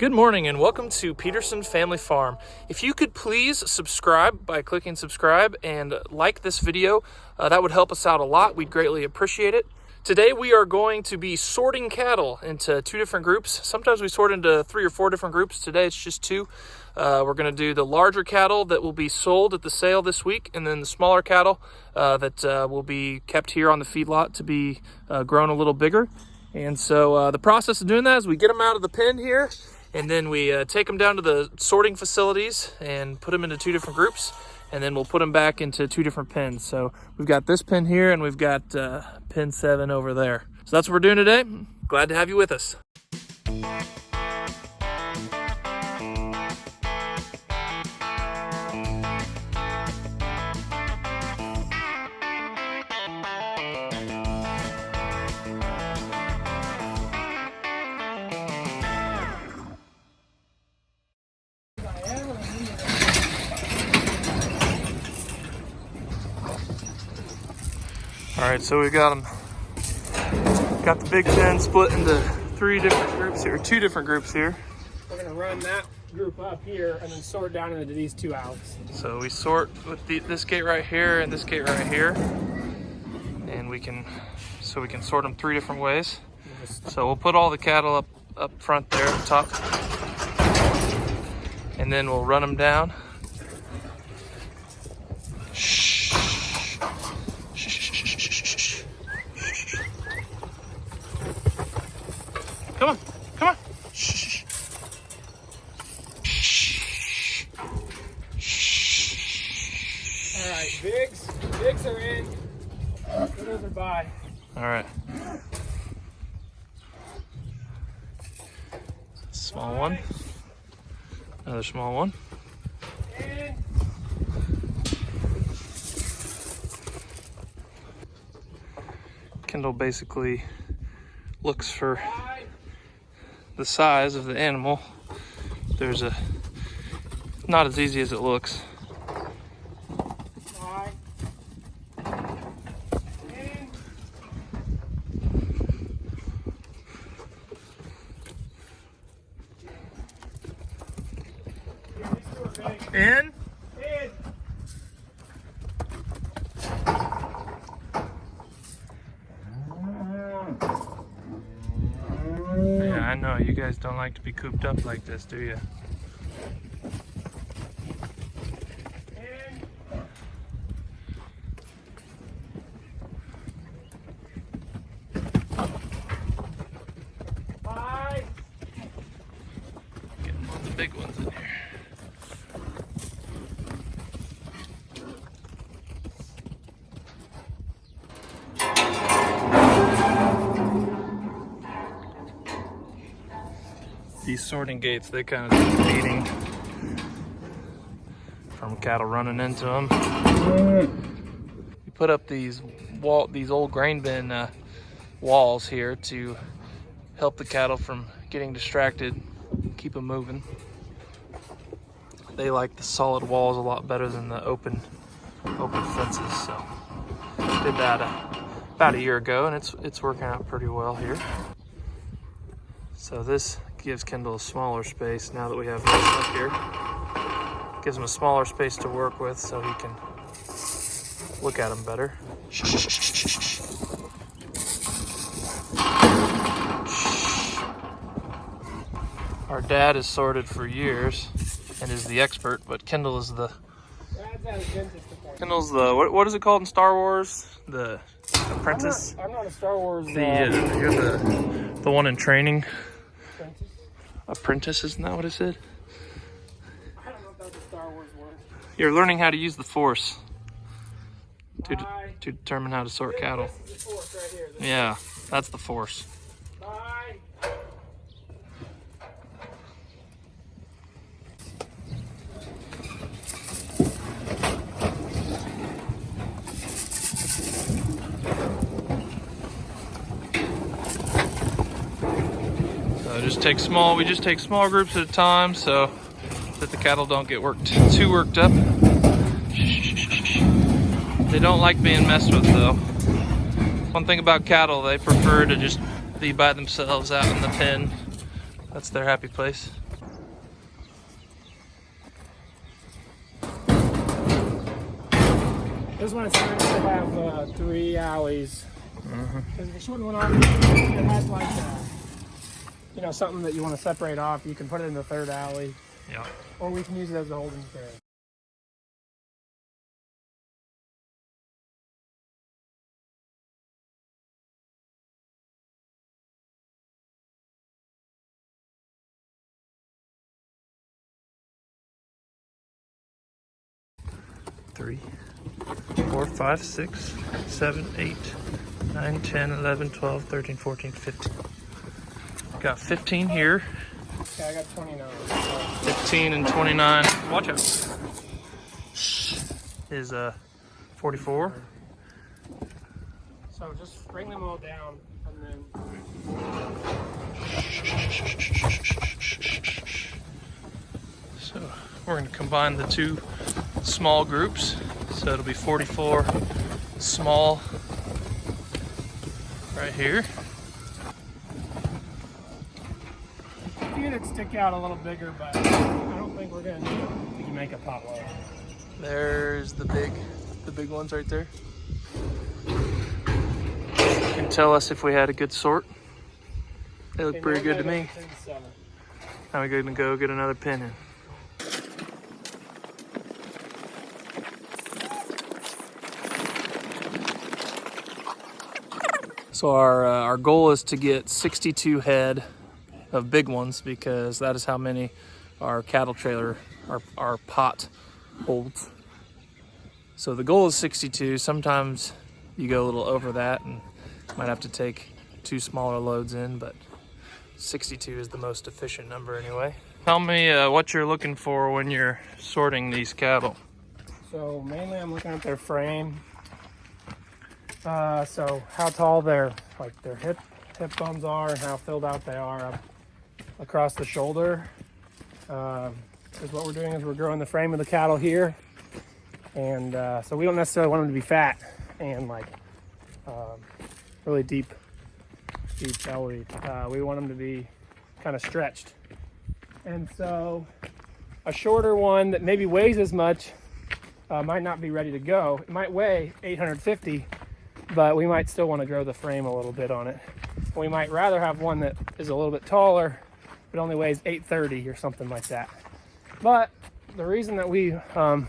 Good morning and welcome to Peterson Family Farm. If you could please subscribe by clicking subscribe and like this video, that would help us out a lot. We'd greatly appreciate it. Today we are going to be sorting cattle into two different groups. Sometimes we sort into 3 or 4 different groups. Today it's just 2. We're going to do the larger cattle that will be sold at the sale this week, and then the smaller cattle that will be kept here on the feedlot to be grown a little bigger. And so the process of doing that is we get them out of the pen here, and then we take them down to the sorting facilities and put them into 2 different groups, and then we'll put them back into 2 different pens. So we've got this pen here and we've got pen 7 over there. So that's what we're doing today. Glad to have you with us. All right, so we got the big pen split into 3 different groups here, 2 different groups here. We're gonna run that group up here and then sort down into these 2 outs. So we sort with this gate right here and this gate right here, and we can sort them 3 different ways. So we'll put all the cattle up front there at the top, and then we'll run them down. Come on, come on. Shh. Shh. All right, bigs are in. Littles are by. All right. Small one. Another small one. In. Kendall basically looks for the size of the animal. There's not as easy as it looks. In. Yeah, I know you guys don't like to be cooped up like this, do you? Getting all the big ones in here. These sorting gates, they kind of do feeding from cattle running into them. We put up these old grain bin walls here to help the cattle from getting distracted, keep them moving. They like the solid walls a lot better than the open fences. So did that about a year ago, and it's working out pretty well here. So this gives Kendall a smaller space now that we have this up here. Gives him a smaller space to work with so he can look at them better. Our dad has sorted for years and is the expert, but Kendall is the... Kendall's the, what is it called in Star Wars? The apprentice? I'm not a Star Wars... You're the one in training. Apprentice, isn't that what it said? I don't know if that's a Star Wars word. You're learning how to use the Force to determine how to sort cattle. This is the Force right here. Yeah, that's the Force. Bye. We just take small groups at a time so that the cattle don't get too worked up. They don't like being messed with though. One thing about cattle, they prefer to just be by themselves out in the pen. That's their happy place. This one is nice to have 3 alleys. Because if you're shorting one off, it has like you know, something that you want to separate off. You can put it in the 3rd alley. Yeah. Or we can use it as a holding pair. Three, 4, 5, 6, 7, 8, 9, 10, 11, 12, 13, 14, 15. Got 15 here. Okay, I got 29. 15 and 29. Watch out. Is 44. So just bring them all down and then. So we're going to combine the 2 small groups. So it'll be 44 small right here. A few that stick out a little bigger, but I don't think we're going to need them to make a potluck. There's the big ones right there. You can tell us if we had a good sort. They look pretty good to me. Now we're going to go get another pin in. So our goal is to get 62 head of big ones, because that is how many our cattle trailer, our pot holds. So the goal is 62. Sometimes you go a little over that and might have to take 2 smaller loads in, but 62 is the most efficient number anyway. Tell me what you're looking for when you're sorting these cattle. So mainly I'm looking at their frame. So how tall their hip bones are and how filled out they are up across the shoulder. Because what we're doing is we're growing the frame of the cattle here, and so we don't necessarily want them to be fat and like really deep bellied. We want them to be kind of stretched, and so a shorter one that maybe weighs as much might not be ready to go. It might weigh 850, but we might still want to grow the frame a little bit on it. We might rather have one that is a little bit taller, but only weighs 830 or something like that. But the reason that we are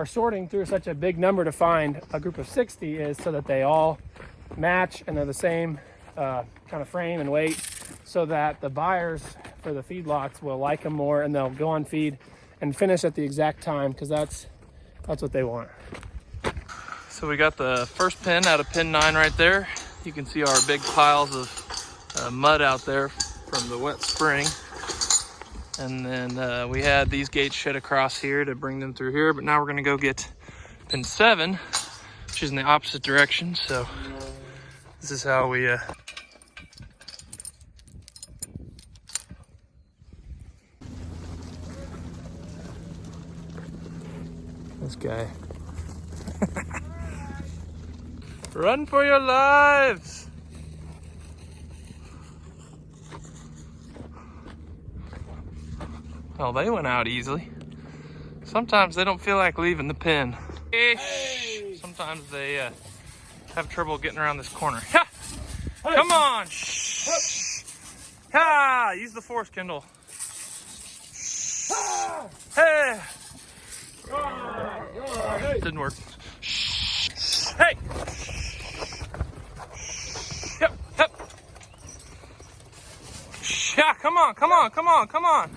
sorting through such a big number to find a group of 60 is so that they all match and they're the same kind of frame and weight, so that the buyers for the feedlots will like them more and they'll go on feed and finish at the exact time, because that's what they want. So we got the first pin out of pin 9 right there. You can see our big piles of mud out there from the wet spring. And then we had these gates shed across here to bring them through here, but now we're gonna go get pin 7, which is in the opposite direction. So this is how we this guy. Run for your lives! Oh, they went out easily. Sometimes they don't feel like leaving the pen. Hey. Sometimes they have trouble getting around this corner. Ha! Hey. Come on! Shh. Ha! Use the force, Kendall. Ah. Hey! Didn't work. Hey! Yep, yep. Yeah, come on, come on, come on, come on.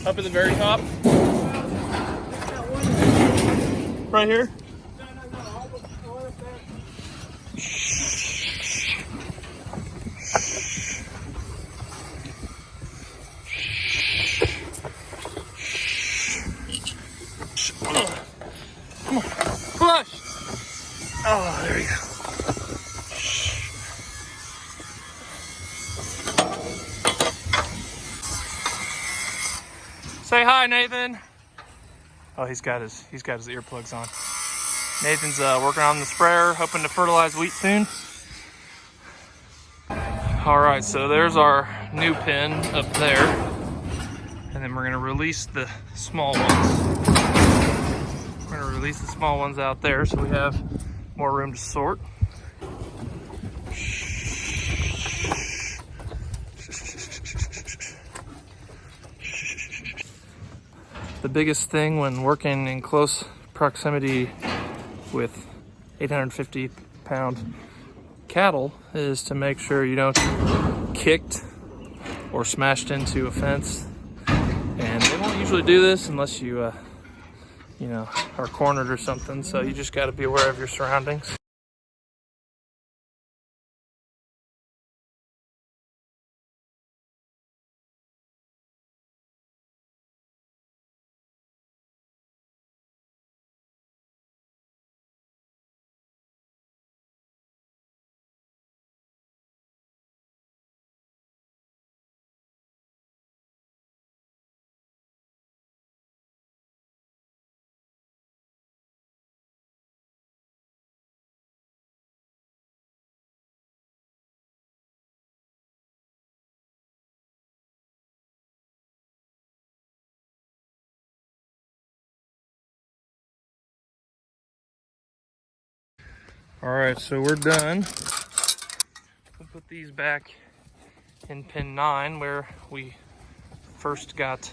Up at the very top. Right here. Come on, push. Oh, there you go. Say hi, Nathan. Oh, he's got his earplugs on. Nathan's working on the sprayer, hoping to fertilize wheat soon. All right, so there's our new pen up there. And then we're gonna release the small ones. We're gonna release the small ones out there so we have more room to sort. The biggest thing when working in close proximity with 850-pound cattle is to make sure you don't get kicked or smashed into a fence. And they won't usually do this unless you, are cornered or something. So you just got to be aware of your surroundings. All right, so we're done. We'll put these back in pin 9 where we first got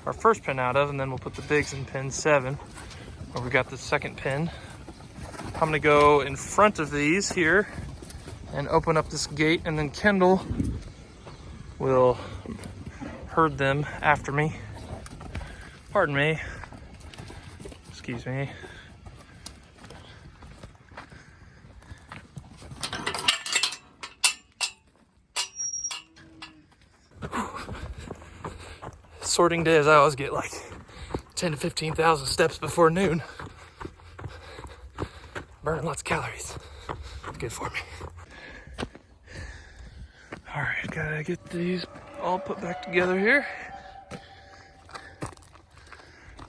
our first pin out of, and then we'll put the bigs in pin 7 where we got the second pin. I'm gonna go in front of these here and open up this gate, and then Kendall will herd them after me. Pardon me. Excuse me. Sorting days, I always get like 10 to 15,000 steps before noon. Burning lots of calories. Good for me. All right, gotta get these all put back together here.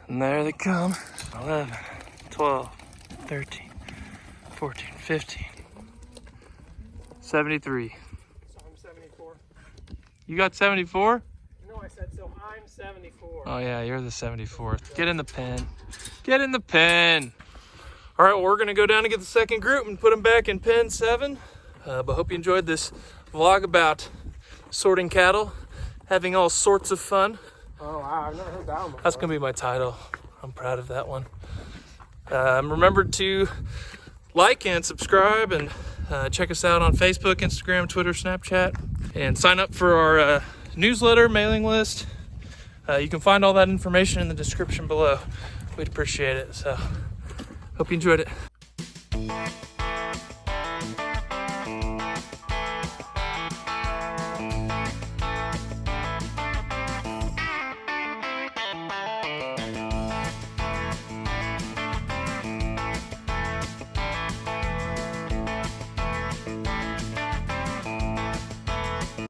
And there they come. 11, 12, 13, 14, 15, 73. So I'm 74. You got 74? No, I said so I'm 74. Oh yeah, you're the 74th. Get in the pen. Get in the pen. All right, well, we're gonna go down and get the second group and put them back in pen 7. But hope you enjoyed this vlog about sorting cattle, having all sorts of fun. Oh wow, I've never heard that one before. That's gonna be my title. I'm proud of that one. Remember to like and subscribe, and check us out on Facebook, Instagram, Twitter, Snapchat, and sign up for our newsletter, mailing list. You can find all that information in the description below. We'd appreciate it. So hope you enjoyed it.